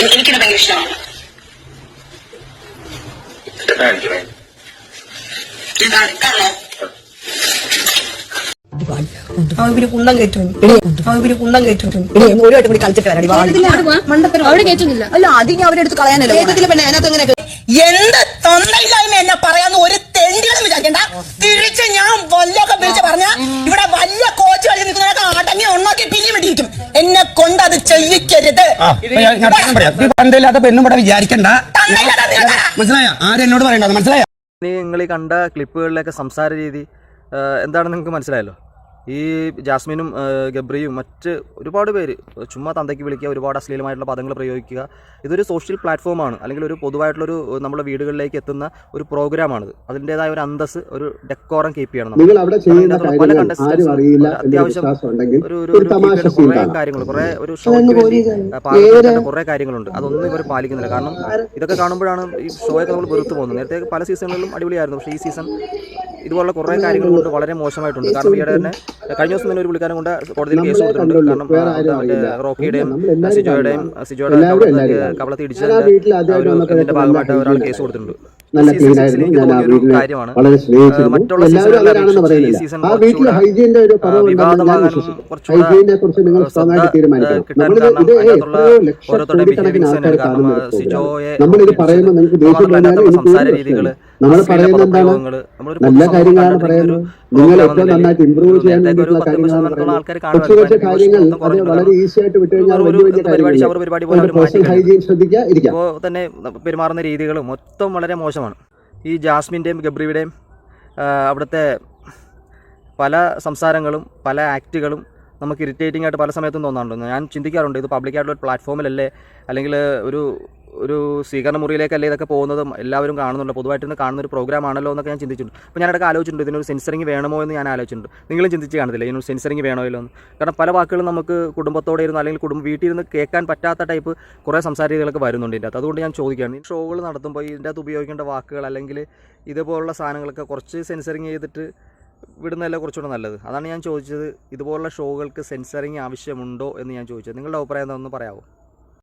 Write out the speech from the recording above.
എനിക്കിത് ഭയങ്കര ഇഷ്ടമാണ്. പിന്നെ കുണ്ടം കയറ്റും കുണ്ടം കയറ്റും ഒരു വട്ടം കൂടി കളിച്ചിട്ട് വരാടി അവിടെ കയറ്റുന്നില്ല. അല്ല അതിന് അവരെ എടുത്ത് കളയാനല്ലോ പിന്നെ അതിനകത്ത് എങ്ങനെ എന്ത് തൊണ്ടയില്ലായ്മ എന്നെ പറയാന്ന് ഒരു തെണ്ടികളും വിചാരിക്കണ്ട. തിരിച്ച് ഞാൻ വല്ലൊക്കെ വിളിച്ച് പറഞ്ഞ ഇവിടെ വലിയ കോച്ച് കളി നിൽക്കുന്നവരൊക്കെ അടങ്ങി ഒന്നാക്കി പിരി പിടിക്കും. എന്നെ കൊണ്ട് അത് ചെയ്യിക്കരുത്. പെണ്ണും ഇവിടെ വിചാരിക്കണ്ട. മനസ്സിലായോ? ആരും എന്നോട് പറയണ്ട. മനസ്സിലായോ? നിങ്ങൾ ഈ കണ്ട ക്ലിപ്പുകളിലൊക്കെ സംസാര രീതി എന്താണെന്ന് നിങ്ങൾക്ക് മനസ്സിലായല്ലോ. ഈ ജാസ്മിനും ഗബ്രിയും മറ്റ് ഒരുപാട് പേര് ചുമ്മാ തന്തയ്ക്ക് വിളിക്കുക, ഒരുപാട് അശ്ലീലമായിട്ടുള്ള പദങ്ങൾ പ്രയോഗിക്കുക. ഇതൊരു സോഷ്യൽ പ്ലാറ്റ്ഫോമാണ്, അല്ലെങ്കിൽ ഒരു പൊതുവായിട്ടുള്ളൊരു നമ്മുടെ വീടുകളിലേക്ക് എത്തുന്ന ഒരു പ്രോഗ്രാമാണിത്. അതിൻ്റെതായ ഒരു അന്തസ്, ഒരു ഡെക്കോറം കീപ്പ് ചെയ്യണം. പല കണ്ടസ്റ്റൻസും അത്യാവശ്യം കുറേ കാര്യങ്ങൾ, കുറേ ഒരു ഷോയ്ക്ക് കുറേ കാര്യങ്ങളുണ്ട്. അതൊന്നും ഇവർ പാലിക്കുന്നില്ല. കാരണം ഇതൊക്കെ കാണുമ്പോഴാണ് ഈ ഷോയൊക്കെ നമ്മൾ വെറുത്ത് പോകുന്നത്. നേരത്തെ പല സീസണുകളിലും അടിപൊളിയായിരുന്നു, പക്ഷേ ഈ സീസൺ ഇതുപോലുള്ള കുറേ കാര്യങ്ങൾ കൊണ്ട് വളരെ മോശമായിട്ടുണ്ട്. കാരണം ഈയിടെ തന്നെ കഴിഞ്ഞ ദിവസം തന്നെ ഒരു പുള്ളിക്കാരൻ കൊണ്ട് കോടതിയിൽ കേസ് കൊടുത്തിട്ടുണ്ട്. കാരണം റോക്കിയുടെയും സിജോയുടെ കവളത്തി ഇടിച്ചതിന്റെ ഭാഗമായിട്ട് ഒരാൾ കേസ് കൊടുത്തിട്ടുണ്ട്. കാര്യമാണ്. മറ്റുള്ള സീസണുകളെ ഈ സീസൺ വിവാദമാകാൻ കുറച്ചുകൂടെ കിട്ടാൻ കാരണം അതിനകത്തുള്ള ഓരോരുത്തരുടെ ബിഹേവിയൻസ് തന്നെയാണ്. കാരണം സിജോയെ സംസാര രീതികള്, പദപ്രയോഗങ്ങള്, നമ്മളൊരു ആൾക്കാർ പരിപാടി പോലെ ഇപ്പോൾ തന്നെ പെരുമാറുന്ന രീതികളും മൊത്തം വളരെ മോശമാണ്. ഈ ജാസ്മിൻ്റെയും ഗബ്രിയുടെയും അവിടുത്തെ പല സംസാരങ്ങളും പല ആക്റ്റുകളും നമുക്ക് ഇറിറ്റേറ്റിംഗ് ആയിട്ട് പല സമയത്തും തോന്നാറുണ്ട്. ഞാൻ ചിന്തിക്കാറുണ്ട്, ഇത് പബ്ലിക്കായിട്ടുള്ള ഒരു പ്ലാറ്റ്ഫോമിലല്ലേ, അല്ലെങ്കിൽ ഒരു സ്വീകരണ മുറിയിലേക്കല്ലേ ഇതൊക്കെ പോകുന്നതും എല്ലാവരും കാണുന്നുണ്ട്, പൊതുവായിട്ട് കാണുന്ന ഒരു പ്രോഗ്രാം ആണല്ലോ എന്നൊക്കെ ഞാൻ ചിന്തിച്ചിട്ടുണ്ട്. അപ്പോൾ ഞാനിടയ്ക്ക് ആലോചിച്ചിട്ടുണ്ട്, ഇതിനൊരു സെൻസറിങ് വേണമോ എന്ന് ഞാൻ ആലോചിച്ചിട്ടുണ്ട്. നിങ്ങളും ചിന്തിച്ച് കാണത്തില്ല ഇതിനൊരു സെൻസറിങ് വേണോ ഇല്ലോ എന്ന്? കാരണം പല വാക്കുകളും നമുക്ക് കുടുംബത്തോടെ ഇരുന്ന് അല്ലെങ്കിൽ വീട്ടിൽ ഇരുന്ന് കേൾക്കാൻ പറ്റാത്ത ടൈപ്പ് കുറേ സംസാര രീതികളൊക്കെ വരുന്നുണ്ട് ഇതിൻ്റെ അകത്ത്. അതുകൊണ്ട് ഞാൻ ചോദിക്കുകയാണ്, ഈ ഷോകൾ നടത്തുമ്പോൾ ഇതിൻ്റെ അകത്ത് ഉപയോഗിക്കേണ്ട വാക്കുകൾ അല്ലെങ്കിൽ ഇതുപോലുള്ള സാധനങ്ങളൊക്കെ കുറച്ച് സെൻസറിങ് ചെയ്തിട്ട് വിടുന്നതല്ല കുറച്ചുകൂടെ നല്ലത്? അതാണ് ഞാൻ ചോദിച്ചത്. ഇതുപോലുള്ള ഷോകൾക്ക് സെൻസറിങ് ആവശ്യമുണ്ടോ എന്ന് ഞാൻ ചോദിച്ചത്. നിങ്ങളുടെ അഭിപ്രായം എന്താണെന്ന് പറയാമോ?